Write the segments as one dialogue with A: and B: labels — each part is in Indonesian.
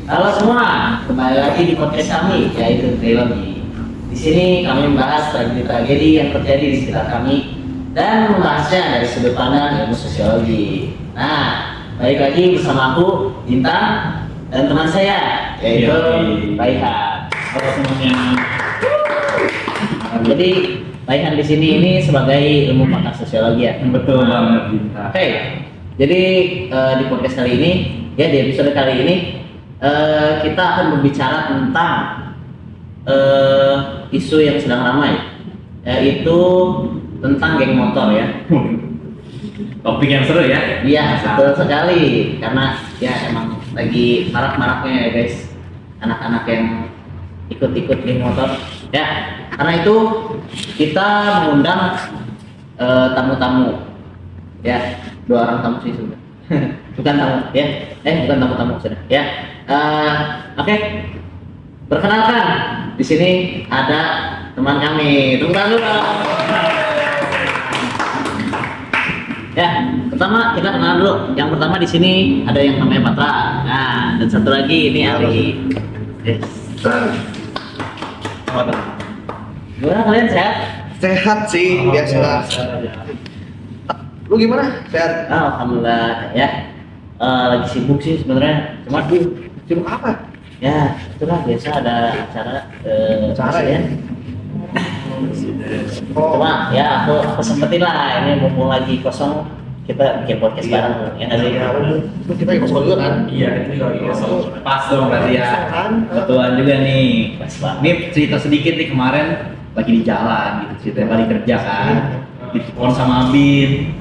A: Halo semua, kembali lagi di podcast kami yaitu Trilogi. Di sini kami membahas tragedi-tragedi yang terjadi di sekitar kami dan membahasnya dari sudut pandang ilmu sosiologi. Nah, balik lagi bersama aku Bintang dan teman saya yaitu Raihan.
B: Halo semuanya.
A: Jadi Raihan di sini ini sebagai ilmu pakar sosiologi ya.
B: Betul banget Bintang.
A: Oke, jadi di podcast kali ini ya di episode kali ini kita akan berbicara tentang isu yang sedang ramai, yaitu tentang geng motor ya.
B: Topik yang seru ya?
A: Iya, betul sekali. Karena ya emang lagi marak-maraknya ya guys, anak-anak yang ikut-ikut geng motor. Ya, karena itu kita mengundang tamu-tamu. Ya, 2 orang tamu sih sudah. Bukan tamu ya, bukan tamu-tamu sudah. Ya, oke. Perkenalkan, di sini ada teman kami. Tepuk tangan dulu. Ya, pertama kita kenalan dulu. Yang pertama di sini ada yang namanya Patra. Nah, dan satu lagi ini Ali. Gimana kalian sehat?
C: Sehat sih, biasa. Lu gimana? Sehat?
A: Alhamdulillah ya. Lagi sibuk sih sebenarnya. Cuma
C: Sibuk apa?
A: ya itulah biasa ada acara
C: Acara ya?
A: Cuma ya aku sempetin lah, ini mumpung lagi kosong kita bikin podcast bareng ya nggak sih?
C: Kita ikut sekolah juga kan?
B: Iya, kita juga lagi kosong. Pas dong berarti ya.
C: Kan?
B: Kebetulan juga nih.
A: Pas banget.
B: Ini cerita sedikit nih, kemarin lagi di jalan gitu, ceritanya balik kerja kan. Ditelepon sama Bin.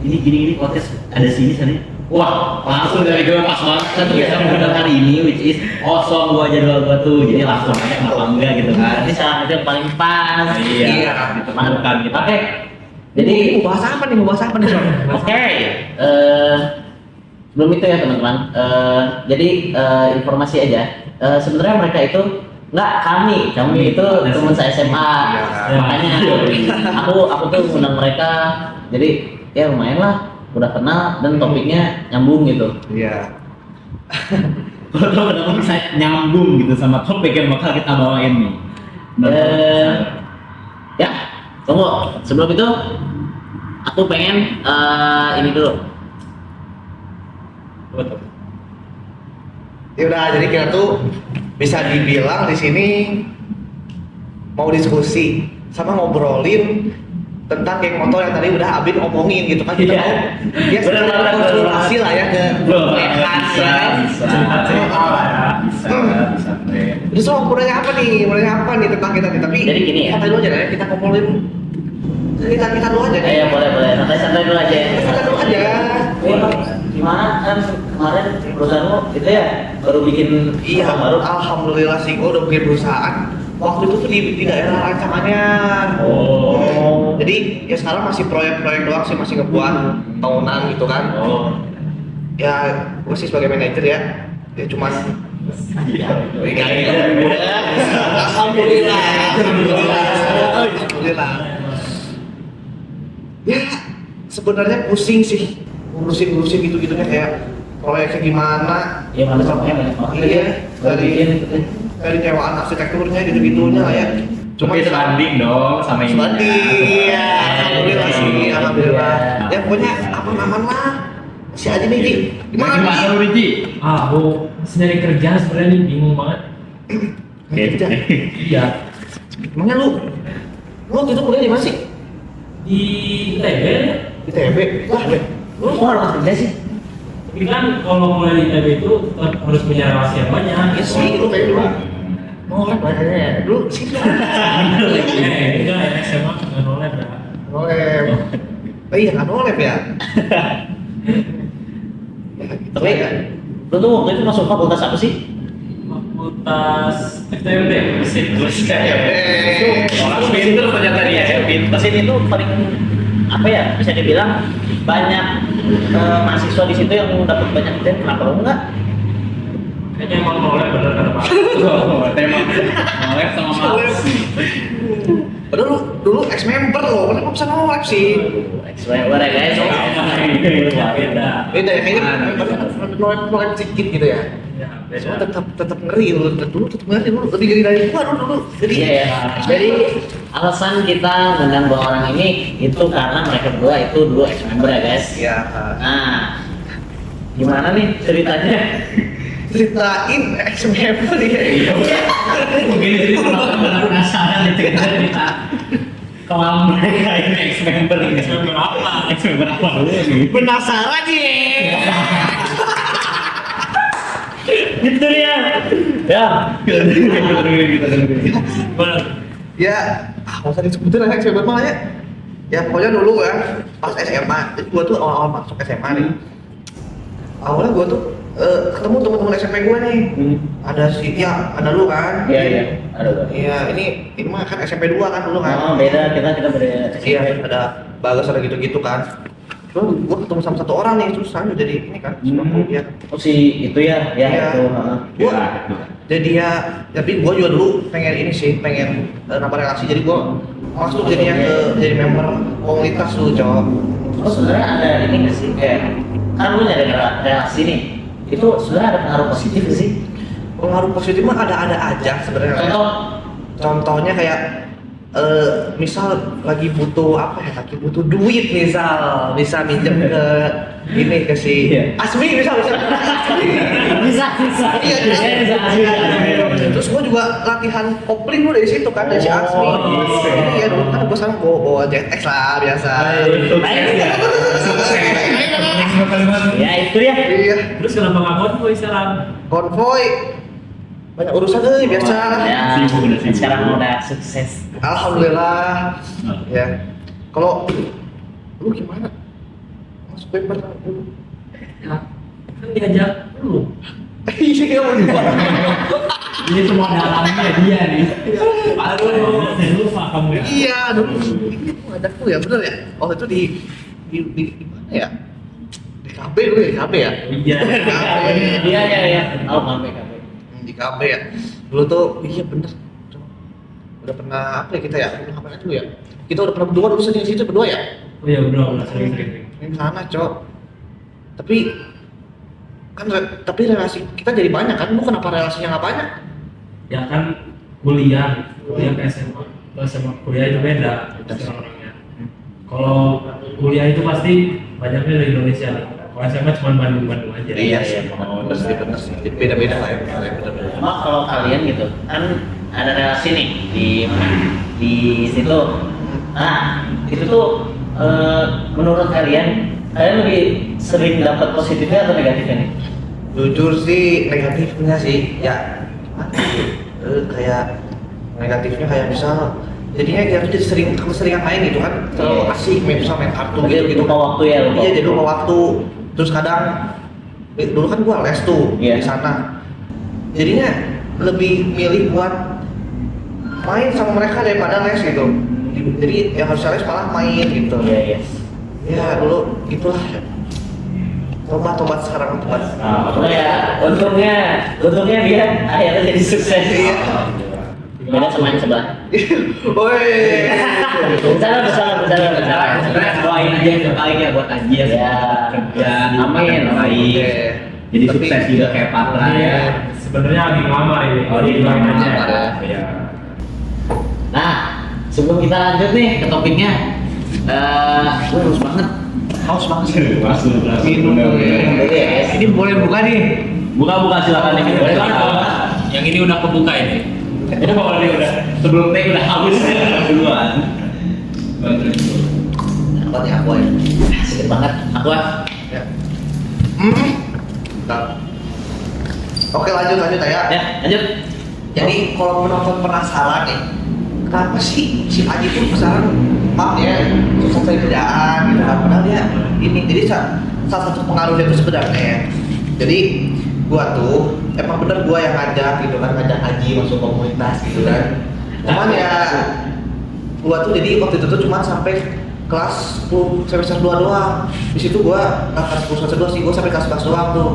B: Ini gini podcast ada sini sana. Wah, langsung dari gue pas banget kan ternyata bener hari ini which is kosong gua jadwal gua tuh. Jadi langsung aja kenapa enggak gitu kan.
A: Ini salah satu yang paling pas.
B: Iya, ditemukan gitu.
A: Oke. Jadi
C: Mau bahas apa nih? Sob?
A: oke, sebelum itu ya teman-teman, jadi informasi aja. Sebenarnya mereka itu kami itu teman saya SMA, makanya aku tuh undang mereka. Jadi ya lumayan lah, udah kenal dan topiknya nyambung gitu.
C: Iya.
B: Kalau kenapa bisa nyambung gitu sama topik yang bakal kita bawain nih.
A: Ya, tunggu. Sebelum itu, aku pengen ini dulu.
C: Ya udah, jadi kita tuh bisa dibilang di sini mau diskusi sama ngobrolin tentang geng motor yang tadi udah Abin omongin gitu kan. Kita mau ya sebenarnya konsultasi lah ya ke Rehan ya kan.
B: Bisa.
C: Jadi mau nanya apa nih tentang kita nih, tapi
A: Jadi gini ya.
C: santai dulu aja ya, kita ngobrolin kita dulu aja.
A: Ya boleh, santai dulu aja.
C: Santai dulu aja.
A: Gimana kan kemarin perusahaanmu itu ya baru bikin
C: Iya,
A: baru.
C: alhamdulillah sih gue udah punya perusahaan. Waktu itu tuh di daerah rancangannya. Jadi ya sekarang masih proyek-proyek doang sih, masih ngebuat tahunan gitu kan. Ya gue sih sebagai manajer ya, ya cuman Alhamdulillah. Ya sebenarnya pusing sih ngurusin gitu-gitunya, kayak proyeknya gimana.
A: Ya mana sampai banyak banget.
C: Iya,
A: Dari
C: dari nyewaan arsitekturnya gitu-gitunya lah ya.
B: Cuma sebanding dong sama ini.
C: Sebanding, iya. Alhamdulillah sih, alhamdulillah.
A: Iya.
C: Ya pokoknya aman-aman lah. Si Aji nih, Ji. Gimana
B: Gimana
C: Ji?
B: lu Ji?
D: Aku nyari kerja sebenarnya nih bingung banget.
C: Kerja.
D: Iya.
C: Emangnya lu waktu itu kuliah di mana sih?
D: Di ITB.
C: Di TB. Wah,
A: lu kok harus kerja sih?
D: Tapi kan kalau mulai di ITB itu tetap harus punya relasi yang banyak.
C: iya sih, lu kayak dulu.
A: Mau lab bahasanya ya.
C: Dulu sih.
D: Enggak ya SMA nggak nolep ya.
C: Nolep. Oh iya, kan nolep ya.
A: Tapi lu tuh waktu itu masuk fakultas apa sih?
D: Fakultas FTMB mesin terus
B: Orang pinter ternyata dia ya, pinter.
A: Mesin itu paling apa ya, bisa dibilang banyak mahasiswa di situ yang dapat banyak dan kenapa lu enggak?
D: kayaknya emang nolep bener kata Pak.
B: Tema nolep sama males.
C: Padahal lu dulu ex member loh, kenapa bisa nolep sih?
A: Ex-member ya guys.
D: Beda.
C: Beda ya, kayaknya nolep sedikit gitu ya.
D: Ya.
C: Cuma tetap ngeri dulu tetap ngeri dulu lebih ngeri dari gua dulu. Jadi
A: Iya ya. Jadi alasan kita ngundang dua orang ini itu karena mereka berdua itu dulu ex member ya guys.
C: ya
A: Nah, gimana nih ceritanya?
C: ceritain ex member ya.
B: Mungkin itu kalau penasaran nih cerita kelam mereka ini ex member ini.
D: Ex member apa?
B: Ex member apa dulu nih?
C: Penasaran nih.
A: Gitu dia. Ya.
D: Bener.
C: Ya, nggak usah disebutin lah ex member mah ya. Ya pokoknya dulu ya pas SMA, gua tuh awal-awal masuk SMA nih. Awalnya gua tuh ketemu teman-teman SMP gua nih. Ada si ya, ada lu kan?
A: Iya iya. Aduh.
C: Iya, ini mah kan SMP 2 kan dulu kan?
A: Oh beda kita beda.
C: Iya, ada Bagas ada gitu-gitu kan. Cuma gua ketemu sama satu orang nih, terus sekarang jadi ini kan, ya.
A: Oh si itu ya, ya
C: Iya.
A: itu. heeh.
C: Gua jadi ya, tapi gua juga dulu pengen ini sih, pengen nambah relasi. Jadi gua masuk jadinya ke jadi member komunitas dulu, cowok.
A: Oh sebenarnya ada ini nggak sih kayak kan lu nyari relasi nih, itu sebenarnya ada pengaruh positif nggak sih?
C: Pengaruh positif mah ada aja sebenarnya.
A: Contoh,
C: Contohnya kayak misal lagi butuh apa ya, lagi butuh duit misal, bisa minjem ke ini ke si
B: Iya.
C: Asmi bisa
A: bisa.
C: Iya,
A: bisa.
C: terus gua juga latihan kopling dulu dari situ kan, dari si Asmi.
B: gitu.
C: Jadi ya dulu kan gua sekarang bawa JTX lah biasa.
A: Ya itu ya.
C: Iya,
D: Terus kenapa nggak konvoy sekarang?
C: konvoy banyak urusan biasa.
A: Ya,
B: Sibuk udah sibuk.
A: sekarang udah sukses.
C: Alhamdulillah. Ya. Kalau lu gimana? Masuk member dulu.
D: Kan diajak lu.
C: Iya,
B: Ini semua dalamnya dia nih.
D: Aduh, saya lupa kamu ya.
C: iya dulu ini tuh ada tuh ya, bener ya? Waktu itu di mana ya? Di KB dulu ya, di KB ya?
D: Iya.
A: Iya iya. Oh kamu kamu.
C: Di KB ya. Dulu tuh iya bener. Udah pernah apa ya kita ya? Udah ngapain dulu ya? Kita udah pernah berdua dulu sering situ berdua ya?
D: Oh iya benar sering.
C: Di sana, Cok. Tapi kan relasi kita jadi banyak kan? Lu kenapa relasinya nggak banyak?
D: Ya kan kuliah ke SMA. Kalau SMA kuliah itu beda orang-orangnya. Kalau kuliah itu pasti banyaknya dari Indonesia nih. Kalau SMA cuma Bandung aja.
C: Iya sih, bener sih. Beda-beda lah ya, beda-beda.
A: Cuma kalau kalian gitu kan ada relasi nih di situ. Nah itu tuh menurut kalian lebih sering dapat positifnya atau negatifnya nih?
C: Jujur sih negatifnya sih ya kayak negatifnya kayak misal jadinya kita tuh jadi keseringan main gitu kan, terlalu asik main kartu gitu
A: Lupa waktu ya, lupa
C: iya
A: waktu.
C: jadi lupa waktu. Terus kadang dulu kan gua les tuh
A: Iya.
C: di sana, jadinya lebih milih buat main sama mereka daripada les gitu. Jadi yang harus les malah main gitu.
A: Iya iya.
C: Ya dulu itulah tobat sekarang tobat.
A: Untungnya dia akhirnya jadi sukses.
C: Iya.
A: Beda sama yang sebelah.
C: Woi.
A: Bercanda.
B: Sebenarnya doain aja yang terbaik ya buat Aji ya. Kerja di tempat yang terbaik. Jadi
C: Tapi-
B: sukses juga kayak Patra ya.
D: Iya. Sebenarnya lagi ngelamar ini.
B: Oh, di
D: Doain aja.
C: ngelamar ya.
B: Iya.
A: Nah, sebelum kita lanjut nih ke topiknya, haus banget.
C: Minum dulu ya. Ini boleh buka nih.
B: Buka silakan nih.
A: Boleh banget.
D: Yang ini udah kebuka ini.
B: Ini kalau dia udah sebelum teh udah habis duluan.
C: Apa nih aku ya?
A: Sedih banget. Aku
C: Ya. Bentar. Oke lanjut ya.
A: ya lanjut.
C: Jadi kalau penonton penasaran nih, kenapa sih si Aji tuh sekarang maaf ya susah cari kerjaan gitu kan? Padahal dia ini jadi salah satu pengaruhnya itu sebenarnya ya. Jadi gua tuh emang bener gua yang ngajak gitu kan, ngajak Aji masuk komunitas gitu kan. Cuman ya gua tuh jadi waktu itu tuh cuma sampai kelas 10 semester 2 doang. Di situ gua kelas 10 semester 2 sih, gua sampai kelas doang tuh.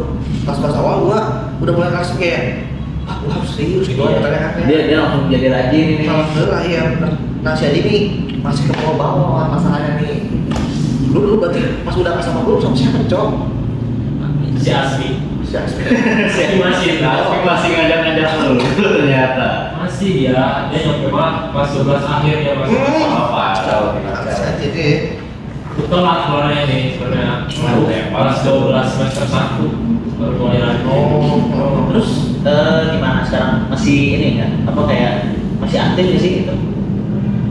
C: Kelas awal gua udah mulai ngerasa kayak gua harus serius gitu
A: Iya.
C: pertanyaannya.
A: Dia langsung jadi rajin ini.
C: Alhamdulillah iya bener. Nah si Adi nih masih ke bawah masalahnya nih. Lu berarti pas udah sama gua sama siapa Cok?
D: Si Asmi.
C: Si
B: masih ngajak-ngajak lu ternyata.
D: Masih dia nyampe pas 12 akhir ya masih
C: Bisa jadi
D: telat keluarnya nih sebenarnya. Pas 12 semester 1 baru mulai lagi.
A: Terus gimana sekarang? Masih ini nggak? Apa kayak masih aktif nggak sih gitu?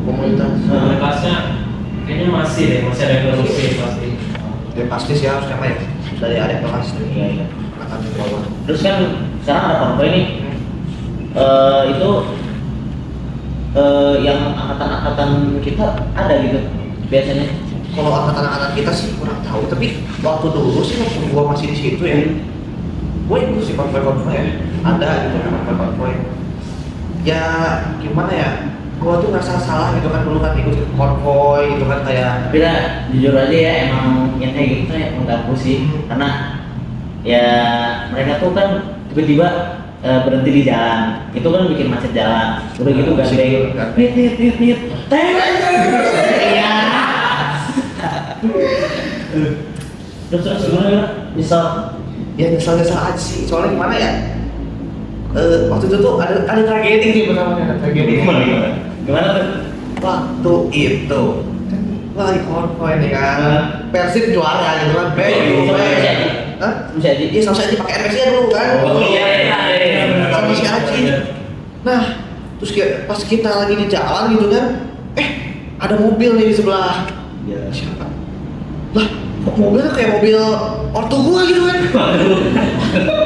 C: komunitas.
D: Komunitasnya kayaknya masih deh, masih ada yang nerusin pasti.
C: Ya pasti sih harus sama ya. Dari adik kelas nih.
A: Iya iya.
C: Akan di bawah.
A: Terus kan sekarang ada konvoy nih. Itu yang angkatan-angkatan kita ada gitu biasanya.
C: Kalau angkatan-angkatan kita sih kurang tahu, tapi waktu dulu sih waktu gua masih di situ ya, gua ikut sih konvoy-konvoy ya, ada gitu kan konvoy-konvoy. Ya gimana ya, gua tuh ngerasa salah gitu kan dulu kan ikut konvoy gitu kan kayak.
A: Tapi lah, jujur aja ya emang yang kayak gitu tuh ya mengganggu sih karena ya mereka tuh kan tiba-tiba berhenti di jalan, itu kan bikin macet jalan. Udah gitu gandeng, nit, iya. Terus gimana? Misal,
C: Ya nyesal-nyesal aja sih, soalnya gimana ya, waktu itu tuh ada tragedi nih pertama ada tragedi.
A: gimana tuh?
C: Waktu itu lagi konvoy nih kan, Persib juara gitu kan, Hah?
A: Bisa aja.
C: Iya sama saya pakai RPC dulu kan.
A: Oh, iya.
C: Sama si Aji. Nah, terus pas kita lagi di jalan gitu kan, ada mobil nih di sebelah.
A: Iya.
C: Siapa? Lah, kok mobilnya kayak mobil ortu gua gitu kan?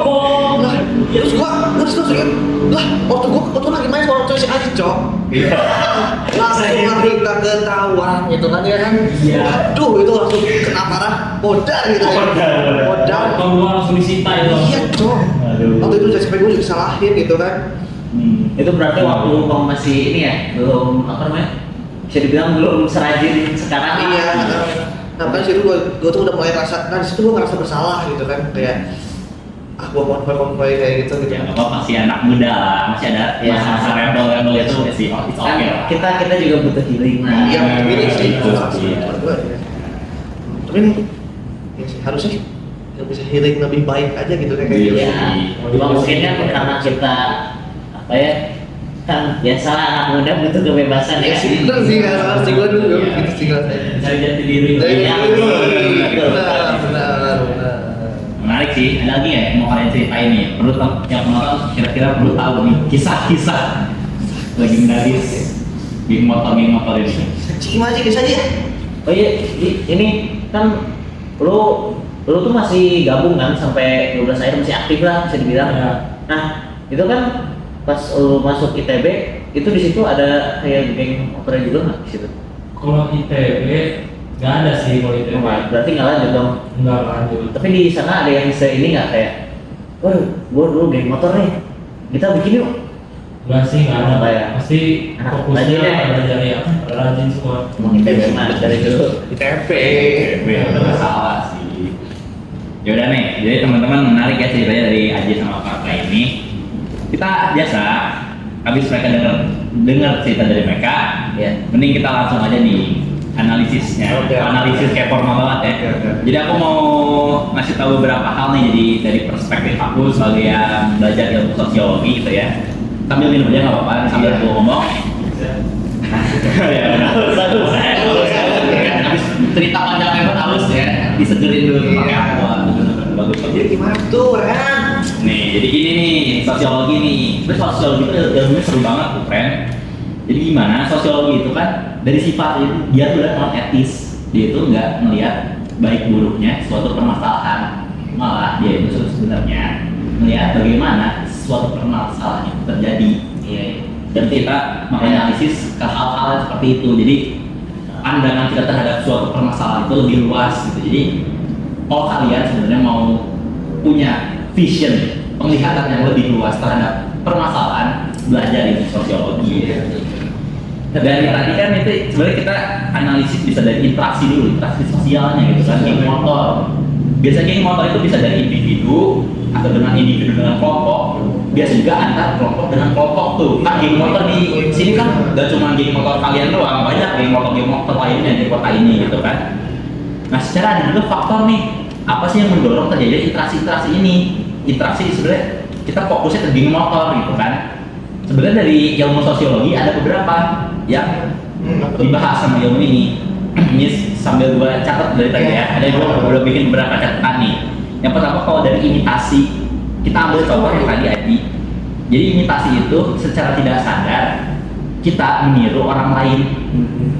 D: Oh,
C: Lah, terus gua ingat, lah ortu gua kebetulan lagi main sama ortu si Aji, Cok.
B: Iya.
C: Langsung kita ketahuan gitu kan ya kan?
A: Iya.
C: Aduh, itu langsung kena parah, modal gitu ya. Modal.
D: kalau gua langsung disita itu.
C: Iya, Cok.
A: Aduh.
C: Waktu itu sampai gue juga salahin gitu kan.
A: Itu berarti waktu kamu masih ini ya, belum apa namanya? Bisa dibilang belum serajin sekarang.
C: Iya. Nah kan situ gue tuh udah mulai rasa, nah disitu gue ngerasa bersalah gitu kan, kayak gue konvoy kayak gitu gitu.
B: Ya nggak apa masih anak muda lah, masih ada
A: Ya.
B: masa-masa rebel itu sih. Oh, it's
A: Kan
B: okay lah.
A: kita juga butuh healing lah.
C: Iya, ini sih.
B: Itu
C: Salah
B: sih.
C: satu gue ya. Tapi ini ya sih, harusnya yang bisa healing lebih baik aja gitu kan kayak gitu.
A: Iya. Cuma mungkin kan karena kita apa ya? Kan biasalah anak muda butuh kebebasan
C: Ya
A: ya.
C: sih, bener sih kan, harus sih gue dulu
B: Iya.
C: gitu sih kalau saya.
D: Cari jati diri.
A: Iya.
C: Benar.
B: Menarik sih, ada lagi ya yang mau kalian ceritain nih? Perlu yang penonton kira-kira perlu tahu nih kisah-kisah legendaris geng motor ini.
C: Gimana sih bisa aja?
A: Oh iya, ini kan lu tuh masih gabung kan sampai 12 akhir masih aktif lah bisa dibilang.
D: Iya.
A: Nah, itu kan pas lu masuk ITB itu di situ ada kayak geng motornya juga nggak di situ?
D: Kalau ITB nggak ada sih kalau ITB.
A: Berarti nggak lanjut dong.
D: Nggak lanjut.
A: Tapi di sana ada yang ini nggak kayak, wah, gua dulu geng motor nih, kita bikin yuk.
D: Nggak sih, nggak ada.
A: Nggak ya?
D: Pasti
A: Anak
D: fokusnya
A: rajin ya?
D: belajar ya, rajin semua.
A: Emang ITB mah dari dulu.
C: ITP.
B: Nggak salah sih. Yaudah nih, jadi teman-teman menarik ya ceritanya dari Aji sama Kakak ini. Kita biasa habis mereka dengar cerita dari mereka,
A: Ya.
B: mending kita langsung aja nih analisisnya.
C: Oke.
B: Analisis kayak formal banget ya.
C: Oke.
B: Jadi aku mau ngasih tahu beberapa hal nih, jadi dari perspektif aku sebagai yang belajar ilmu sosiologi gitu ya. Sambil minum aja nggak apa-apa, sambil aku ngomong. Ya, bagus. Habis cerita panjang lebar halus ya, disegerin dulu pakai aqua. Bagus.
C: Jadi gimana tuh, Ren?
B: Nih, jadi gini nih, sosiologi nih. Terus sosiologi itu ilmunya seru banget tuh, friend. Jadi gimana? Sosiologi itu kan dari sifat itu dia tuh udah non etis. Dia itu nggak melihat baik buruknya suatu permasalahan. Malah dia itu sebenarnya melihat bagaimana suatu permasalahan itu terjadi.
A: Iya.
B: Dan kita menganalisis ke hal-hal seperti itu. Jadi pandangan kita terhadap suatu permasalahan itu lebih luas gitu. Jadi kalau kalian sebenarnya mau punya vision, penglihatan yang lebih luas terhadap permasalahan, belajar ilmu sosiologi. Dari tadi kan itu sebenarnya kita analisis bisa dari interaksi dulu, interaksi sosialnya gitu kan, geng motor. Biasanya geng motor itu bisa dari individu atau dengan individu dengan kelompok. Biasa juga antar kelompok dengan kelompok tuh. Kan geng motor di sini kan gak cuma geng motor kalian doang, banyak geng motor lainnya di kota ini gitu kan. Nah, secara ada juga faktor nih, apa sih yang mendorong terjadi interaksi-interaksi ini? interaksi sebenarnya kita fokusnya ke geng motor gitu kan. Sebenarnya dari ilmu sosiologi ada beberapa yang dibahas sama ilmu ini. Ini sambil gua catat dari tadi ya, ada gua udah bikin beberapa catatan nih. Yang pertama kalau dari imitasi, kita ambil contoh yang tadi Aji. Jadi imitasi itu secara tidak sadar kita meniru orang lain.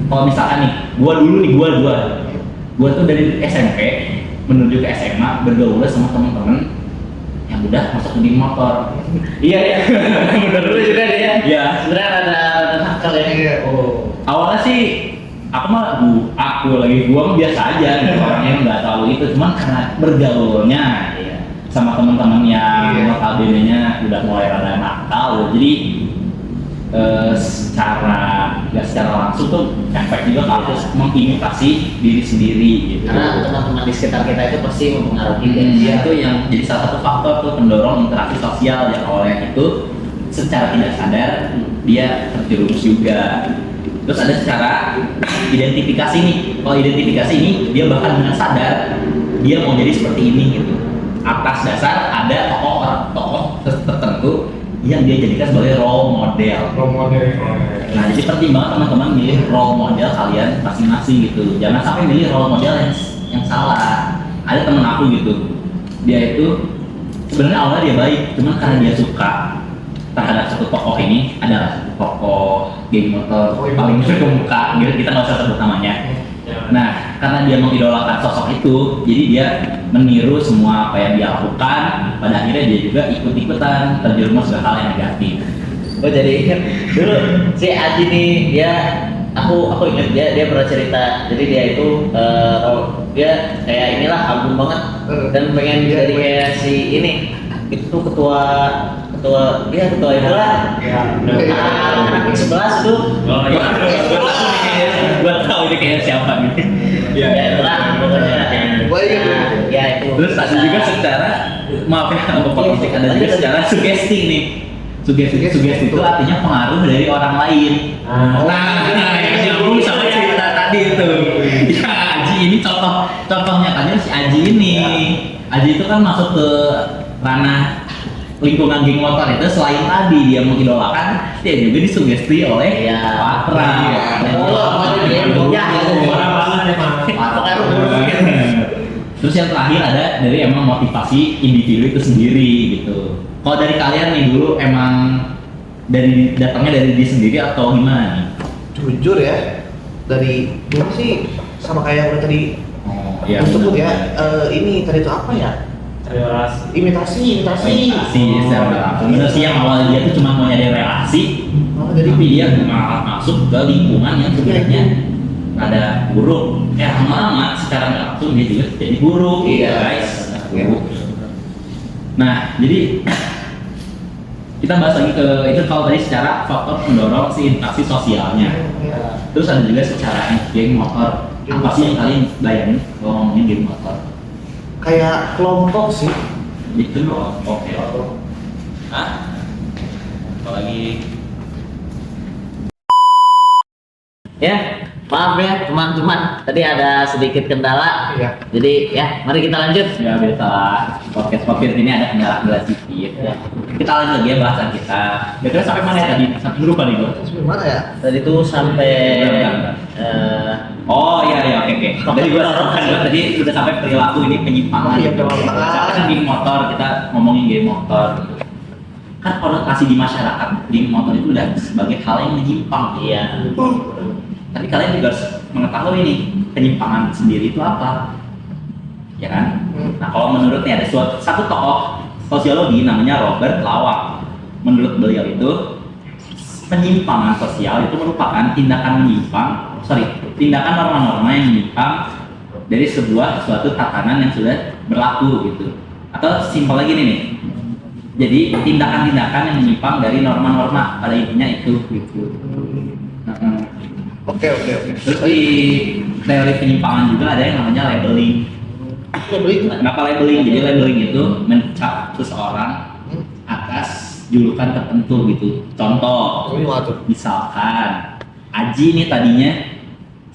B: Kalau misalkan nih, gua tuh dari SMP menuju ke SMA bergaul sama teman-teman yang udah masuk ke geng motor.
A: Iya. Bener dulu juga deh ya.
B: Iya.
A: Sebenarnya ada nakal ya.
C: Iya.
A: Oh.
B: Awalnya sih aku mah gua mah biasa aja gitu, orangnya nggak terlalu itu, cuman karena bergaulnya
A: Iya.
B: sama teman-teman yang
C: Iya.
B: notabene-nya udah mulai rada nakal, jadi secara langsung tuh efek juga kalau mengimitasi diri sendiri gitu.
A: Karena teman-teman di sekitar kita itu pasti mempengaruhi deh.
B: Itu yang jadi salah satu faktor tuh pendorong interaksi sosial yang awalnya itu secara tidak sadar dia terjerumus juga. Terus ada secara identifikasi nih. Kalau identifikasi ini dia bahkan dengan sadar dia mau jadi seperti ini gitu. Atas dasar ada tokoh tertentu yang dia jadikan sebagai role model. Nah, jadi penting banget teman-teman milih role model kalian masing-masing gitu. Jangan sampai milih role model yang salah. Ada temen aku gitu, dia itu sebenarnya awalnya dia baik, cuman karena dia suka terhadap satu tokoh ini, ada tokoh geng motor paling terkemuka, gitu, kita nggak usah sebut namanya. Nah, karena dia mengidolakan sosok itu, jadi dia meniru semua apa yang dia lakukan. Pada akhirnya dia juga ikut-ikutan terjerumus ke hal yang negatif.
A: Oh jadi ingat dulu si Aji nih aku ingat dia pernah cerita. Jadi dia itu dia kayak inilah kagum banget dan pengen jadi kayak si ini itu ketua itulah. Anak 11 tuh.
B: Oh iya, gua tahu ini kayak siapa gitu.
A: Ya itulah pokoknya.
C: Gua ingat.
A: Ya itu.
B: Terus ada juga secara, maaf ya kalau politik, ada juga secara sugesti nih. Sugesti itu artinya pengaruh dari orang lain. Nah, yang nyambung sama cerita tadi itu. Ya, Aji ini contohnya kan si Aji ini. Aji itu kan masuk ke ranah lingkungan geng motor itu, selain tadi dia mengidolakan, dia juga disugesti oleh Patra. Terus yang terakhir ada dari emang motivasi individu itu sendiri gitu. Kalau dari kalian nih dulu emang datangnya dari diri sendiri atau gimana nih?
C: Jujur ya, dari dulu sih sama kayak yang udah tadi
B: Iya.
C: disebut ya. Ini tadi itu apa ya? Imitasi.
B: Secara langsung. Bener sih yang awalnya dia tuh cuma mau nyari relasi, tapi dia malah masuk ke lingkungan yang sebenarnya ada buruk. Lama-lama secara nggak langsung dia juga jadi buruk, guys. Nah, jadi kita bahas lagi ke itu kalau tadi secara faktor pendorong si interaksi sosialnya. Terus ada juga secara geng motor. Apa sih yang kalian bayangin kalau ngomongin geng motor?
C: Kayak kelompok sih.
B: Itu kelompok ya. Hah? Apalagi
A: Ya, maaf ya teman-teman, tadi ada sedikit kendala.
C: Iya.
A: Jadi ya, mari kita lanjut.
B: ya biasa podcast ini ada kendala-kendala sedikit. Ya. Kita lanjut lagi ya bahasan kita. Kira-kira sampai mana ya tadi? Sampai lupa nih gua.
C: Terus gimana ya?
A: Tadi tuh sampai
B: Oh iya oke. Tadi gua tadi sudah sampai perilaku ini penyimpangan.
C: Iya,
B: Gitu.
C: penyimpangan.
B: Kita kan geng motor, kita ngomongin geng motor. Kan konotasi di masyarakat geng motor itu udah sebagai hal yang menyimpang.
A: iya.
B: Tapi kalian juga harus mengetahui nih penyimpangan sendiri itu apa, ya kan? Nah kalau menurut nih ada satu tokoh sosiologi namanya Robert Lawak. Menurut beliau itu penyimpangan sosial itu merupakan tindakan norma-norma yang menyimpang dari suatu tatanan yang sudah berlaku gitu. Atau simpel lagi nih. Jadi tindakan-tindakan yang menyimpang dari norma-norma pada intinya itu gitu.
C: Oke.
B: Terus di teori penyimpangan juga ada yang namanya labeling. Kenapa labeling? Jadi labeling itu mencap seseorang atas julukan tertentu gitu. Contoh, misalkan Aji nih tadinya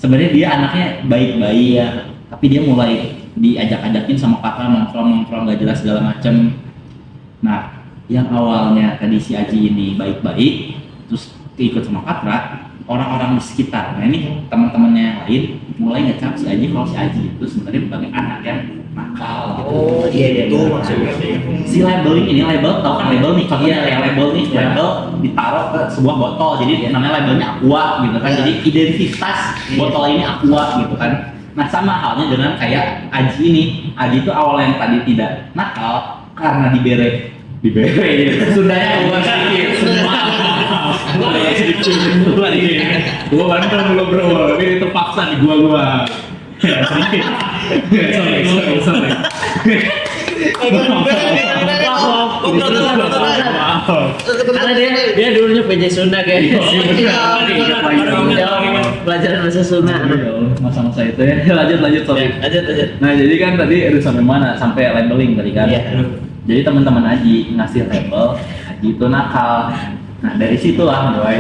B: sebenarnya dia anaknya baik-baik ya, tapi dia mulai diajak-ajakin sama kakak nongkrong gak jelas segala macem. Nah, yang awalnya tadi si Aji ini baik-baik, terus ikut sama Patra, orang-orang di sekitarnya nih, teman-temannya yang lain mulai ngecap si Aji kalau si Aji itu sebenarnya sebagai anak yang nakal gitu.
C: Oh,
A: Iya,
C: itu
A: iya,
C: maksudnya.
B: Si labeling ini, label tau kan label nih, contohnya kayak label nih,
A: Iya.
B: label ditaruh ke sebuah botol, jadi namanya labelnya Aqua gitu kan,
C: Iya.
B: jadi identitas botol ini Aqua gitu kan. Nah sama halnya dengan kayak Aji ini, Aji itu awalnya yang tadi tidak nakal karena dibere gitu. Sundanya keluar sedikit, keluar sedikit, keluar dikit. Gua bandel dulu bro, tapi itu paksa di gua. Sorry.
A: Karena dia dulunya PJ Sunda guys. Pelajaran bahasa Sunda.
B: Masa-masa itu ya. Lanjut sorry.
A: Lanjut.
B: Nah jadi kan tadi udah sampai mana? Sampai labeling tadi kan.
A: Iya.
B: Jadi teman-teman Aji ngasih label Aji itu nakal. Nah dari situlah boy,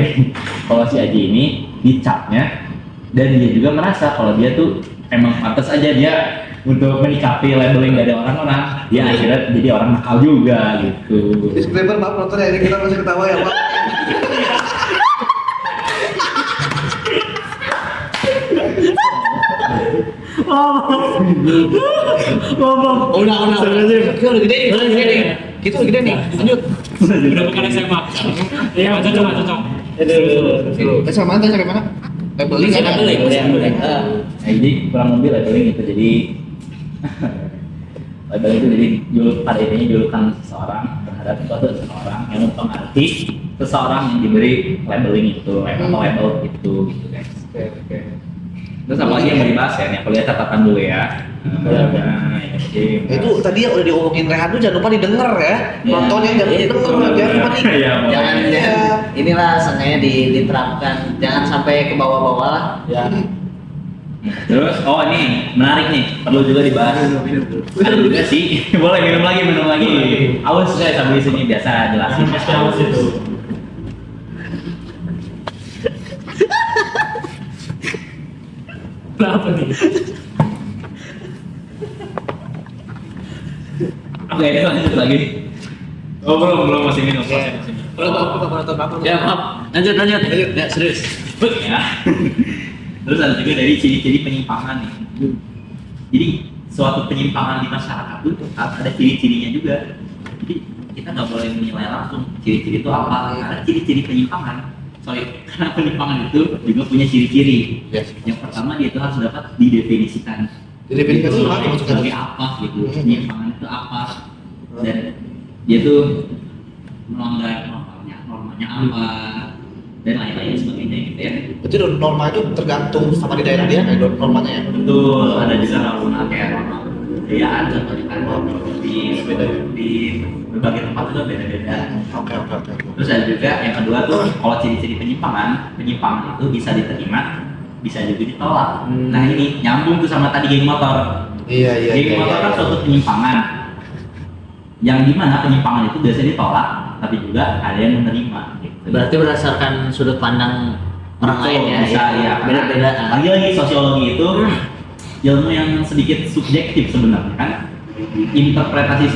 B: kalau si Aji ini dicapnya dan dia juga merasa kalau dia tuh emang pantas aja dia untuk menikapi labeling dari orang-orang. Dia akhirnya jadi orang nakal juga gitu.
C: Disclaimer maaf nonton ya, ini kita masih ketawa ya Pak.
A: Oh, udah. Kita udah gede nih. Kita udah gede nih. Lanjut.
D: Udah bukan SMA. Iya, cocok.
C: Sampai mana? Sampai mana? Labeling kan?
A: Labeling.
B: Nah, jadi kurang lebih labeling itu jadi labeling itu jadi pada intinya julukan seseorang terhadap suatu seseorang yang mempengaruhi seseorang yang diberi labeling itu atau label itu gitu guys.
C: Oke.
B: Terus apa lagi yang mau dibahas ya? Nih aku lihat catatan dulu ya. Nah,
C: Itu tadi yang udah diomongin Rehan tuh jangan lupa didengar ya. Nontonnya jangan didengar biar lupa nih.
B: Iya,
A: Jangan inilah sengaja diterapkan. Jangan sampai ke bawah-bawah lah.
C: Ya.
B: Terus, oh ini menarik nih, perlu juga dibahas. Ada juga sih, boleh minum lagi. Awas guys, sambil sini biasa jelasin.
D: Pasti awas itu. Kenapa nih?
B: Oke, lanjut lagi. Oh belum masih minum.
A: Ya maaf. Lanjut. Ya serius.
B: Ya. Terus ada juga dari ciri-ciri penyimpangan nih. Jadi suatu penyimpangan di masyarakat itu harus ada ciri-cirinya juga. Jadi kita nggak boleh menilai langsung ciri-ciri itu apa. Karena ciri-ciri karena penyimpangan itu juga punya ciri-ciri.
C: Yes.
B: Yang pertama dia itu harus dapat didefinisikan.
C: Didefinisikan
B: Gitu,
C: apa maksudnya?
B: sebagai apa gitu. Penyimpangan itu apa? Dan dia tuh melanggar normanya apa dan lain-lain sebagainya gitu ya.
C: Berarti norma itu tergantung sama di daerah dia kayak normanya ya.
B: Betul, ada juga norma kayak norma kebudayaan contohnya kan di berbagai tempat itu beda-beda.
C: Oke.
B: Terus ada juga yang kedua tuh kalau ciri-ciri penyimpangan itu bisa diterima, bisa juga ditolak. Nah ini nyambung tuh sama tadi geng motor.
C: Iya.
B: Geng motor kan suatu penyimpangan yang dimana penyimpangan itu biasanya ditolak, tapi juga ada yang menerima. Gitu.
A: Berarti berdasarkan sudut pandang orang lain ya.
B: Bisa, ya.
A: Beda-beda.
B: Lagi sosiologi itu ilmu yang sedikit subjektif sebenarnya kan. Interpretasi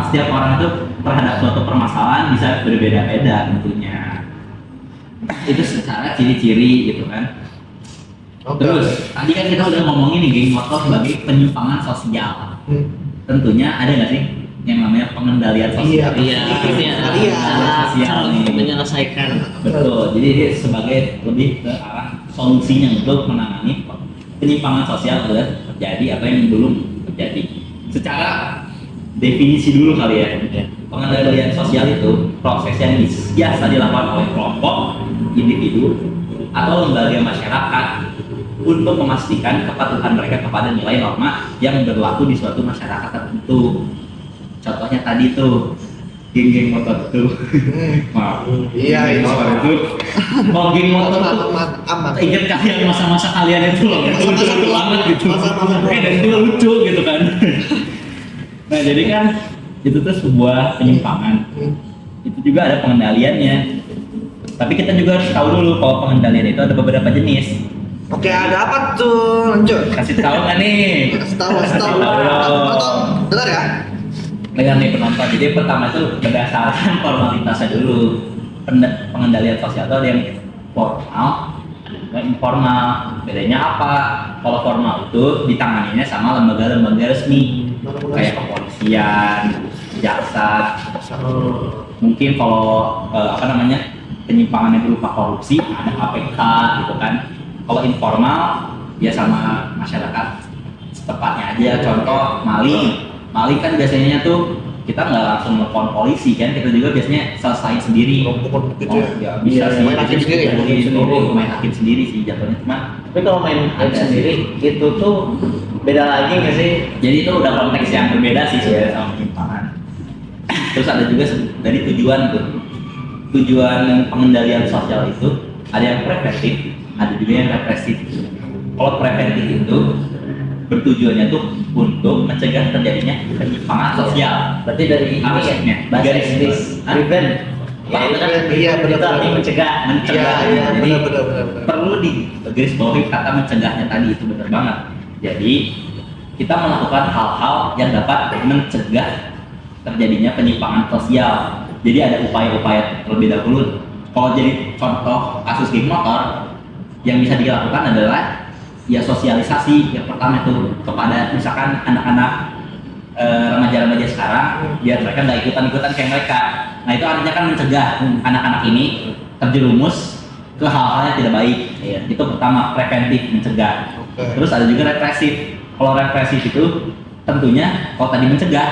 B: setiap orang itu terhadap suatu permasalahan bisa berbeda-beda tentunya. Itu secara ciri-ciri gitu kan.
C: Oke.
B: Terus tadi kan kita udah ngomongin nih geng motor sebagai penyimpangan sosial. Tentunya ada nggak sih yang namanya pengendalian sosial?
A: Iya.
B: Sosial nih.
A: Menyelesaikan.
B: Betul. Jadi dia sebagai lebih ke arah solusinya untuk menangani penyimpangan sosial sudah terjadi atau yang belum terjadi. Secara definisi dulu kali ya. Pengendalian sosial itu proses yang biasa dilakukan oleh kelompok, individu, atau lembaga masyarakat untuk memastikan kepatuhan mereka kepada nilai norma yang berlaku di suatu masyarakat tertentu. Contohnya tadi tuh geng motor tuh. Maaf.
C: Iya,
B: Motor itu. Kalau geng motor tuh
C: aman.
B: ingat kalian masa-masa kalian itu loh,
C: Masa-masa
B: lucu banget gitu.
C: masa-masa
B: Dan itu lucu gitu kan. Nah jadi kan itu tuh sebuah penyimpangan. Itu juga ada pengendaliannya. Tapi kita juga harus tahu dulu kalau pengendalian itu ada beberapa jenis.
C: Oke, ada apa tuh? Lanjut.
B: Kasih tahu nggak nih?
C: Kasih tahu.
B: Kasih tahu dong.
C: Dengar ya.
B: melayani penonton. Jadi pertama itu berdasarkan formalitasnya dulu. Pengendalian sosial itu ada yang formal, ada juga informal. Bedanya apa? Kalau formal itu ditanganinya sama lembaga-lembaga resmi kayak kepolisian, jaksa. Mungkin kalau penyimpangan yang berupa korupsi ada KPK gitu kan. Kalau informal ya sama masyarakat setepatnya aja. Contoh maling kan biasanya tuh kita nggak langsung telepon polisi kan, kita juga biasanya selesai sendiri. Ya bisa sih,
C: main hakim sendiri.
B: Main hakim sendiri sih jatuhnya, cuma
A: Tapi kalau main hakim sendiri itu tuh beda lagi nggak sih?
B: jadi itu udah konteks yang berbeda sih sebenarnya sama penyimpangan. Terus ada juga dari tujuan pengendalian sosial itu ada yang preventif, ada juga yang represif. Kalau preventif itu bertujuannya tuh untuk mencegah terjadinya penyimpangan sosial.
A: Berarti dari ini ya,
B: Harusnya.
A: bahasa
B: Garis
A: Inggris prevent.
C: Ya,
A: Itu kan
C: iya, benar,
A: itu artinya
C: benar.
A: mencegah.
C: Iya,
B: Jadi
C: benar.
B: perlu di garis bawahi kata mencegahnya tadi, itu benar banget. Jadi kita melakukan hal-hal yang dapat mencegah terjadinya penyimpangan sosial. Jadi ada upaya-upaya terlebih dahulu. Kalau jadi contoh kasus geng motor yang bisa dilakukan adalah ya sosialisasi. Yang pertama itu kepada misalkan anak-anak remaja-remaja sekarang, biar mereka nggak ikutan-ikutan kayak mereka. Nah itu artinya kan mencegah anak-anak ini terjerumus ke hal-hal yang tidak baik. Ya, itu pertama, preventif, mencegah. Terus ada juga represif. Kalau represif itu tentunya kalau tadi mencegah,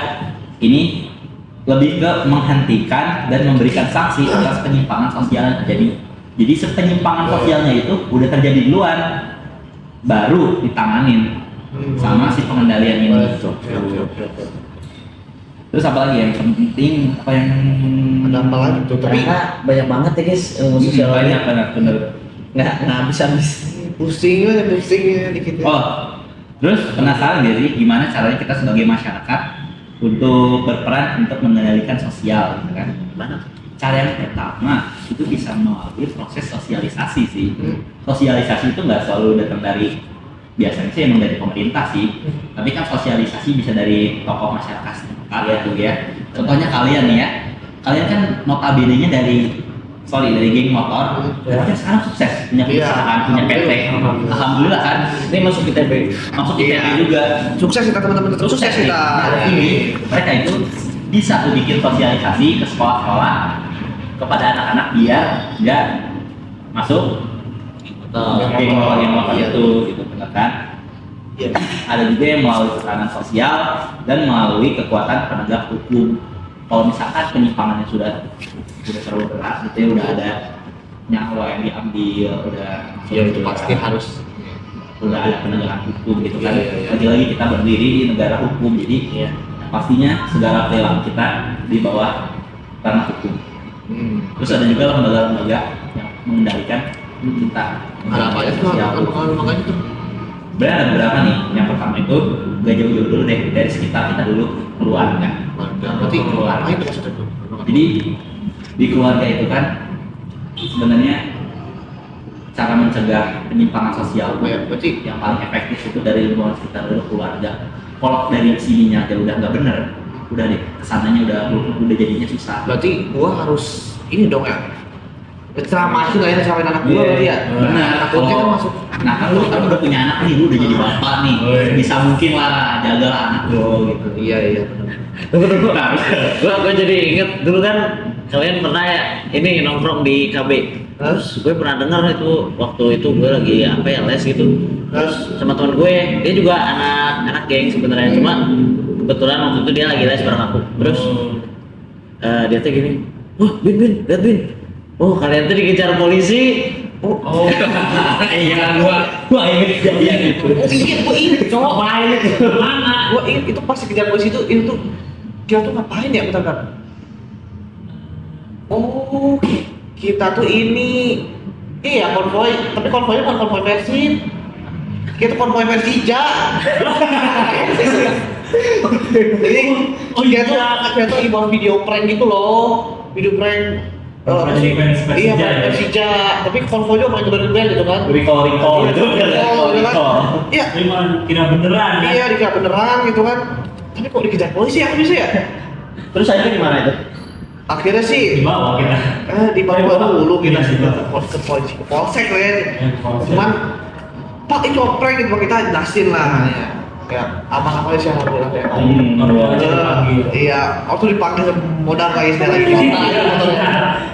B: ini lebih ke menghentikan dan memberikan sanksi atas penyimpangan sosial yang terjadi. Jadi penyimpangan sosialnya itu udah terjadi duluan, baru ditanganin sama si pengendalian ini. Terus apa lagi yang penting? Apa yang
C: Ada apa lagi tuh? Tapi
A: Karena banyak banget ya guys ilmu sosial
B: banyak banget bener.
A: nggak habis.
C: pusing dikit.
B: Oh, terus penasaran gak sih gimana caranya kita sebagai masyarakat untuk berperan untuk mengendalikan sosial, gitu kan?
A: Mana?
B: Cara yang pertama itu bisa melalui proses sosialisasi sih. Sosialisasi itu nggak selalu datang dari, biasanya sih emang dari pemerintah sih, tapi kan sosialisasi bisa dari tokoh masyarakat setempat gitu ya. Contohnya kalian nih ya, kalian kan notabene-nya dari geng motor, tapi sekarang sukses punya perusahaan, punya PT. Alhamdulillah kan.
A: Ini masuk ITB.
B: Masuk ITB juga.
C: Sukses kita teman-teman, sukses kita.
B: Nah, ini mereka itu bisa tuh bikin sosialisasi ke sekolah-sekolah kepada anak-anak biar nggak masuk geng motor itu, gitu benar kan? Ada juga yang melalui tekanan sosial dan melalui kekuatan penegak hukum. Kalau misalkan penyimpangannya sudah terlalu berat, gitu ya, udah ada nyawa yang diambil, udah
C: Itu pasti harus.
B: udah ada penegakan hukum gitu kan.
C: Iya.
B: Lagi-lagi kita berdiri di negara hukum, jadi pastinya segala perilaku kita di bawah ranah hukum. Terus ada juga lembaga-lembaga yang mengendalikan kita.
C: Ada apa aja tuh? Makanya tuh.
B: Sebenarnya ada beberapa nih. Yang pertama itu gak jauh-jauh dulu deh, dari sekitar kita dulu, keluarga.
C: Berarti
B: Keluarga.
C: itu maksudnya tuh.
B: Jadi di keluarga itu kan sebenarnya cara mencegah penyimpangan sosial
C: Berarti
B: yang paling efektif itu dari lingkungan sekitar dulu, keluarga. Kalau dari sininya aja udah nggak bener, udah deh kesananya udah jadinya susah.
C: berarti gua harus ini dong ya. Ceramahin lah ya, ceramahin anak gua berarti ya.
B: Benar.
C: Anak gua kan masuk.
B: Nah kan lu kan udah punya anak nih, lu udah jadi bapak nih, bisa mungkin lah jagalah anak lo gitu.
C: Iya benar.
A: Tunggu. Gua jadi inget dulu kan kalian pernah ya ini nongkrong di KB. Terus gue pernah dengar itu waktu itu gue lagi les gitu. Terus sama teman gue, dia juga anak geng sebenarnya, cuma kebetulan waktu itu dia lagi les bareng aku. Terus dia tuh gini, wah Bin, lihat Bin. Oh kalian tuh dikejar polisi.
D: Oh, iya gua inget kejadian itu.
C: Gua inget cowok.
A: Main itu.
D: Mana?
C: Gua inget itu pas dikejar polisi itu tuh kita tuh ngapain ya bentar kan? Oh, kita tuh ini konvoy, tapi konvoynya bukan konvoy Persib. Kita konvoy Persija. Jadi kita tuh dibawa video prank gitu loh. Video prank
D: Persija
C: iya,
D: ya?
C: Persija, tapi konvoynya paling gede gitu kan.
B: Recall gitu.
C: Iya,
D: Ini malah kira beneran ya?
C: iya dikira beneran gitu kan. Tapi kok dikejar polisi aku bisa ya?
A: Terus akhirnya gimana itu?
C: Akhirnya
D: Di
C: sih
D: bawah kita.
C: di bawah dulu kita
D: Iya,
C: sih
D: iya.
C: ke polisi ke polsek lah ya.
D: Ya, ke polsek.
C: Cuman Pak itu prank gitu kita jelasin lah ya. Kayak aman apa sih alhamdulillah ya.
D: Orang aja dipanggil.
C: Iya, waktu dipanggil modal lagi saya lagi disita lagi motornya.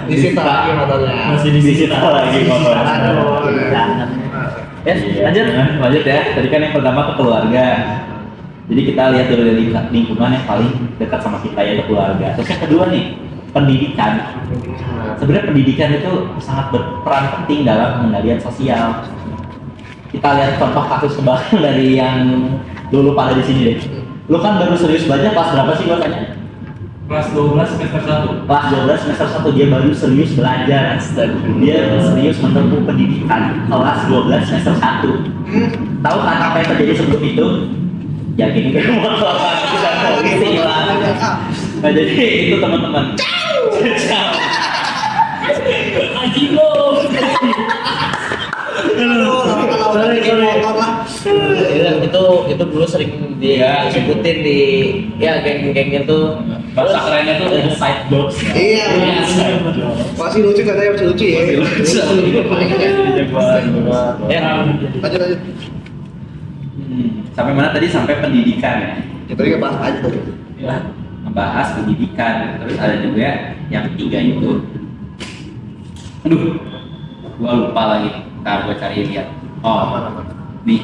C: Disita lagi motornya.
D: Masih disita
B: lagi motor.
C: Aduh.
A: Jangan. Ya,
B: Iya,
A: lanjut.
B: lanjut ya. Tadi kan yang pertama ke keluarga. Jadi kita lihat dulu dari lingkungan yang paling dekat sama kita yaitu keluarga. Terus yang kedua nih, pendidikan. Sebenarnya pendidikan itu sangat berperan penting dalam pengendalian sosial. Kita lihat contoh kasus kebakaran dari yang dulu pada di sini deh. Lu kan baru serius belajar kelas berapa sih gua tanya?
D: Kelas 12 semester 1.
B: Kelas 12 semester 1 dia baru serius belajar. Dia serius menempuh pendidikan kelas 12 semester 1. Tahu kan apa yang terjadi sebelum itu? Ya gini kan motor dan polisi lah. Nah jadi itu teman-teman.
D: Ajigo.
A: Itu dulu sering disebutin di ya geng-geng itu.
B: Bahasa kerennya tuh inside jokes.
C: Iya. Masih lucu katanya masih lucu ya.
A: Ya,
C: Lanjut lanjut.
B: Sampai mana tadi? Sampai pendidikan ya.
C: Kita juga bahas aja tuh.
B: Ya, membahas pendidikan. Terus ada juga yang ketiga itu. Aduh, gua lupa lagi. Ntar gua cari lihat. Oh, ini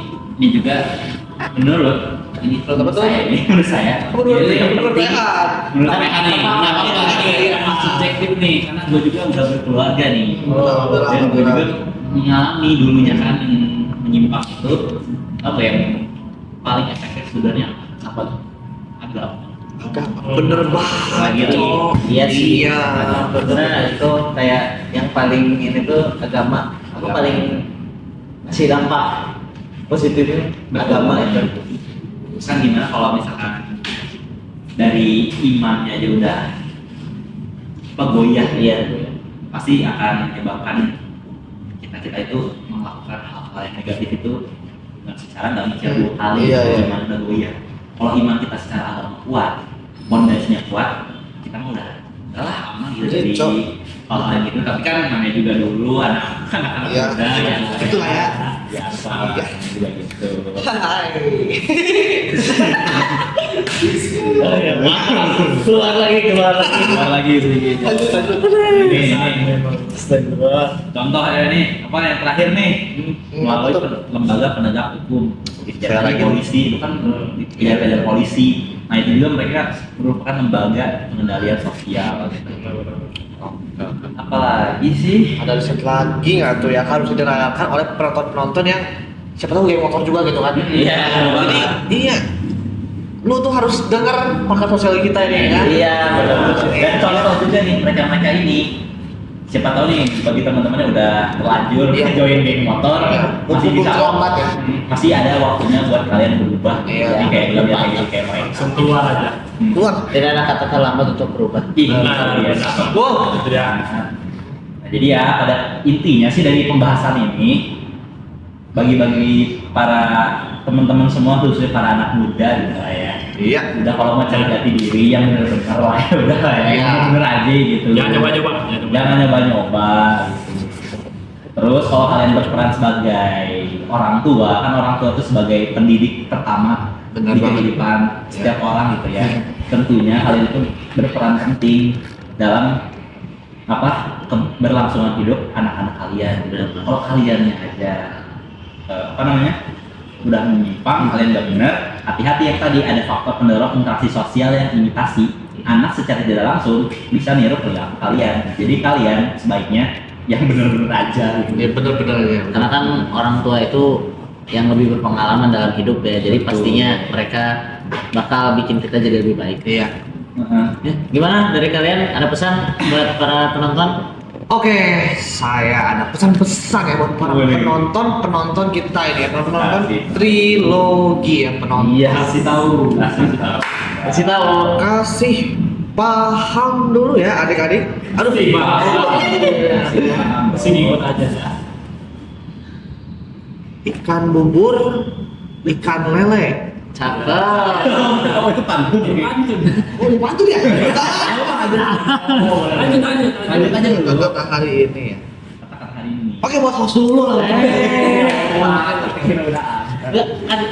B: juga menurut ini
C: Menurut apa tuh?
B: saya ini menurut saya.
C: Menurut
B: Ini yang
C: menurut
B: penting.
C: Rehan.
B: Menurut mereka nih, kenapa subjektif nih? Karena gue juga udah berkeluarga nih, dan gue juga mengalami dulunya kan menyimpang itu apa yang paling efektif sebenarnya apa? Agama.
C: Bener banget. Cok.
A: iya sih.
C: Iya.
A: Sebenarnya itu kayak yang paling ini tuh agama. Aku paling ngasih dampak positifnya agama itu.
B: Kan gimana kalau misalkan dari imannya aja udah goyah,
A: Iya.
B: pasti akan menyebabkan kita itu melakukan hal-hal yang negatif itu dengan secara nggak mikir dua kali.
C: Iya, iya.
B: Iman udah goyah. Kalau iman kita secara agama kuat, fondasinya kuat, kita mah udah lah aman gitu dari
C: Cocok.
B: hal-hal gitu. Tapi kan namanya juga dulu anak-anak
C: Iya.
B: muda yang
C: Itulah ya.
B: biasa
C: Iya.
B: juga gitu.
C: Hai.
A: Keluar lagi sedikit.
C: Lanjut lanjut.
B: Ini contoh ya ini apa yang terakhir nih melalui
C: apa tuh?
B: lembaga penegak hukum
C: Saya
B: jadi
C: lagi.
B: polisi itu kan kejar polisi. Nah itu juga mereka merupakan lembaga pengendalian sosial gitu. Apalagi sih
C: Ada riset lagi nggak tuh yang harus didengarkan oleh penonton-penonton yang siapa tahu geng motor juga gitu kan?
A: Iya.
C: Jadi iya. Lu tuh harus denger pakar sosial kita ini kan?
A: Iya, benar.
B: dan contoh juga nih mereka ini siapa tahu nih bagi teman-teman yang udah terlanjur
C: Iya.
B: join geng motor
C: Iya.
B: masih bisa
C: Terlambat ya.
B: masih ada waktunya buat kalian berubah.
C: Iya.
B: Jadi kayak bilang kayak gitu kayak mereka.
D: Langsung keluar aja.
C: Keluar.
A: Tidak ada kata terlambat untuk berubah.
B: Iya,
D: Nah,
B: iya.
C: Wow.
D: Itu dia.
B: Nah, jadi ya pada intinya sih dari pembahasan ini bagi para teman-teman semua khususnya para anak muda gitu lah ya.
C: Iya.
B: Udah kalau mau cari jati diri yang benar-benar lah ya udah lah ya,
C: Iya.
B: yang bener aja gitu.
D: Jangan nyoba-nyoba.
B: Jangan nyoba-nyoba gitu. Terus kalau kalian berperan sebagai orang tua, kan orang tua itu sebagai pendidik pertama
C: Benar
B: di
C: banget.
B: kehidupan setiap orang gitu ya. Tentunya kalian itu berperan penting dalam berlangsungan hidup anak-anak kalian. Kalau kaliannya aja udah menyimpang, kalian nggak benar, hati-hati yang tadi ada faktor pendorong interaksi sosial yang imitasi. Anak secara tidak langsung bisa niru perilaku kalian. Jadi kalian sebaiknya yang benar-benar aja gitu.
C: Ya bener-bener ya.
A: Karena kan orang tua itu yang lebih berpengalaman dalam hidup ya, jadi pastinya mereka bakal bikin kita jadi lebih baik.
C: Iya.
B: Heeh.
A: Ya, gimana dari kalian? Ada pesan buat para penonton?
C: Oke, saya ada pesan-pesan ya buat para
B: Boleh.
C: penonton kita ini ya, penonton
B: Kasih.
C: trilogi ya penonton.
B: Iya, kasih tahu.
A: Kasih tahu.
C: Kasih paham dulu ya adik-adik. Aduh,
D: Kasih paham.
B: Kasih.
D: Sini ikut aja.
C: ikan bubur, ikan lele,
A: Cakep.
B: Oh itu pantun ya?
D: Pantun.
C: Oh, ini pantun ya?
D: Lanjut
B: Lanjut aja dulu.
C: Kata hari ini ya.
B: Kata-kata hari ini.
C: Oke, buat host dulu lah.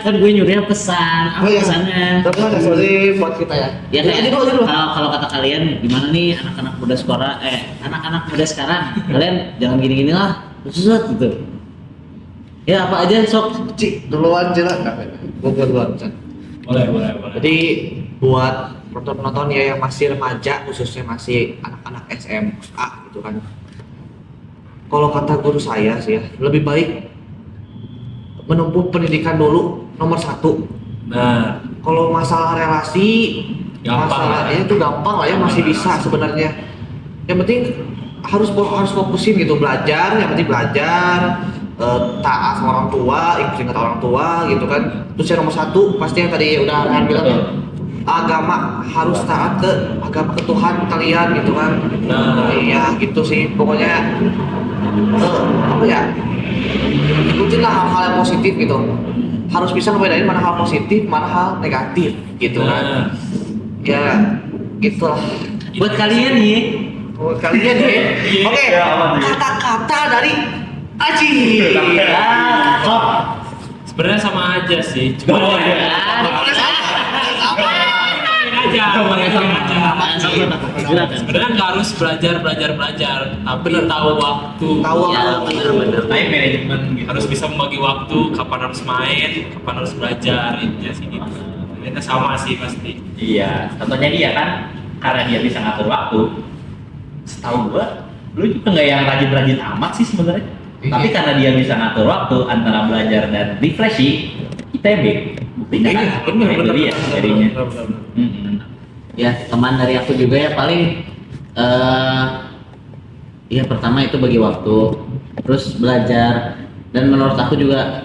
A: Kan gue nyuruhnya pesan. Apa
C: Oh, iya.
A: pesannya?
C: Tapi ada sorry buat kita ya.
A: Ya
C: Jadi
A: kayak
C: dulu, jadi dulu.
A: kalau kata kalian gimana nih anak-anak muda sekarang anak-anak muda sekarang kalian jangan gini-gini lah susut gitu. Ya apa aja sok.
C: Cik, duluan aja lah. Gue duluan. Chan.
D: Boleh.
C: Jadi buat penonton ya yang masih remaja, khususnya masih anak-anak SMA gitu kan. Kalau kata guru saya sih ya, lebih baik menempuh pendidikan dulu nomor 1.
D: Nah,
C: Kalau masalah relasi,
D: Gampang
C: masalahnya
D: lah.
C: itu gampang lah ya, masih bisa sebenarnya. Yang penting harus fokusin gitu, belajar, yang penting belajar, taat sama orang tua, ikutin kata orang tua gitu kan. Terus yang nomor 1 pasti yang tadi udah kan bilang ya, agama harus taat ke agama ke Tuhan kalian gitu kan.
D: Nah.
C: Iya gitu sih pokoknya apa ya, ikutinlah hal-hal yang positif gitu, harus bisa ngebedain mana hal positif mana hal negatif gitu
D: Nah.
C: kan. Ya gitulah
A: Buat kalian nih
C: buat kalian ya. Oke,
B: Ya, aman, ya.
C: kata-kata dari Aji.
D: sebenarnya sama aja sih. Cuma
B: Oh, iya.
D: Sebenarnya nggak harus belajar, tapi tahu waktu.
C: Tahu
A: Ya
C: waktu.
A: benar-benar.
B: Time management gitu.
D: Harus bisa membagi waktu, kapan harus main, kapan harus belajar, intinya sih gitu. Kita sama sih pasti.
B: Iya, contohnya dia kan karena dia bisa ngatur waktu. Setahu gua, lu juga nggak yang rajin-rajin amat sih sebenarnya.
C: Iya.
B: Tapi karena dia bisa ngatur waktu antara belajar dan refreshing, ITB. Buktinya kan,
C: Iya,
B: nah, itu dia jadinya.
A: Ya teman dari aku juga ya paling ya pertama itu bagi waktu, terus belajar, dan menurut aku juga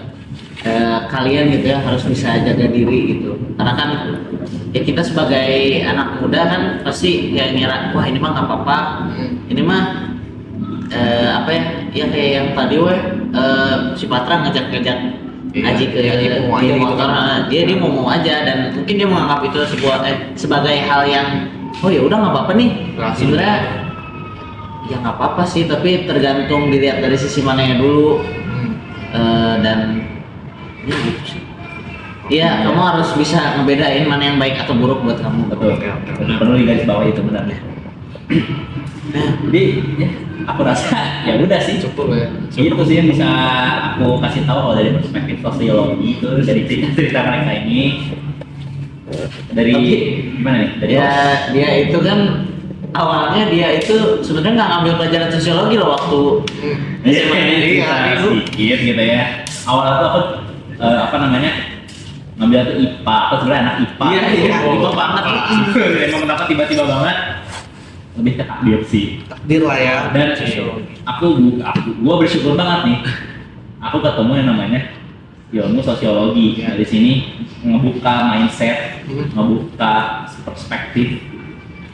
A: kalian gitu ya harus bisa jaga diri gitu, karena kan ya kita sebagai anak muda kan pasti kayak ngira wah ini mah nggak apa-apa, ini mah apa ya kayak yang tadi si Patra ngajak
C: Iya,
A: Aji ke
C: Aji mau aja
A: di
C: gitu
A: motor,
C: kan.
A: dia mau aja, dan mungkin dia menganggap itu sebuah sebagai hal yang oh ya udah nggak apa-apa nih.
C: Relasi.
A: Sebenarnya ya nggak apa-apa sih, tapi tergantung dilihat dari sisi mananya dulu. Dan ya gitu sih. Iya, kamu harus bisa ngebedain mana yang baik atau buruk buat kamu.
B: Betul, perlu digaris bawah itu benar ya. Nah, jadi ya, aku rasa ya udah sih
C: Cukup ya.
B: itu sih yang bisa aku kasih tahu kalau dari perspektif sosiologi itu dari cerita mereka ini. Dari gimana nih? Dari
A: Dia itu kan awalnya dia itu sebenarnya nggak ngambil pelajaran sosiologi loh waktu
B: SMA ini
C: Iya,
B: cerita sedikit gitu ya. Awalnya tuh aku apa namanya ngambil tuh IPA, aku sebenarnya anak IPA.
A: Iya, IPA banget.
B: Emang kenapa tiba-tiba banget lebih ke takdir sih.
C: Takdir lah ya.
B: Dan gua bersyukur banget nih. Aku ketemu yang namanya ilmu sosiologi.
C: Iya.
B: Dari sini ngebuka mindset,
C: Hmm.
B: ngebuka perspektif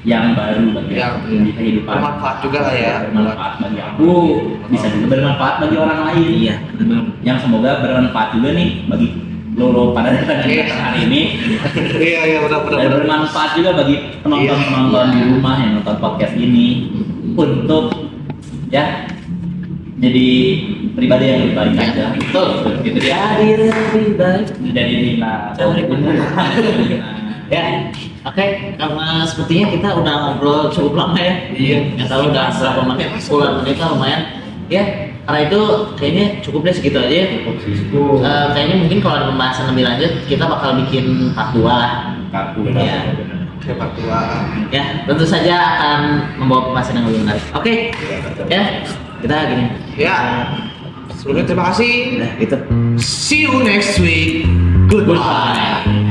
B: yang baru bagi
C: Yang
B: di kehidupan.
C: bermanfaat juga lah ya.
B: Bermanfaat bagi aku, bisa juga bermanfaat bagi orang lain.
A: Iya, benar.
B: Yang semoga bermanfaat juga nih bagi lo pada datang
C: Iya.
B: hari ini.
C: Iya benar.
B: Dan bermanfaat juga bagi penonton-penonton
A: Iya.
B: di rumah yang nonton podcast ini untuk ya jadi pribadi yang lebih baik aja.
A: Betul.
B: Gitu dia.
A: Jadi lebih baik.
B: Jadi Lina.
A: Ya, oke. Karena sepertinya kita udah ngobrol cukup lama ya.
C: Iya.
A: Nggak tahu udah berapa menit, puluhan menit lah lumayan. Ya, karena itu kayaknya cukup deh segitu aja. Ya. Kayaknya mungkin kalau ada pembahasan lebih lanjut kita bakal bikin part 2 lah.
B: Kaku
A: Iya.
C: Hebat tua.
A: Ya, tentu saja akan membawa pembahasan yang lebih menarik. Oke. Ya, kita gini.
C: Ya. Sebelumnya terima kasih.
A: Nah, gitu.
C: See you next week. Goodbye.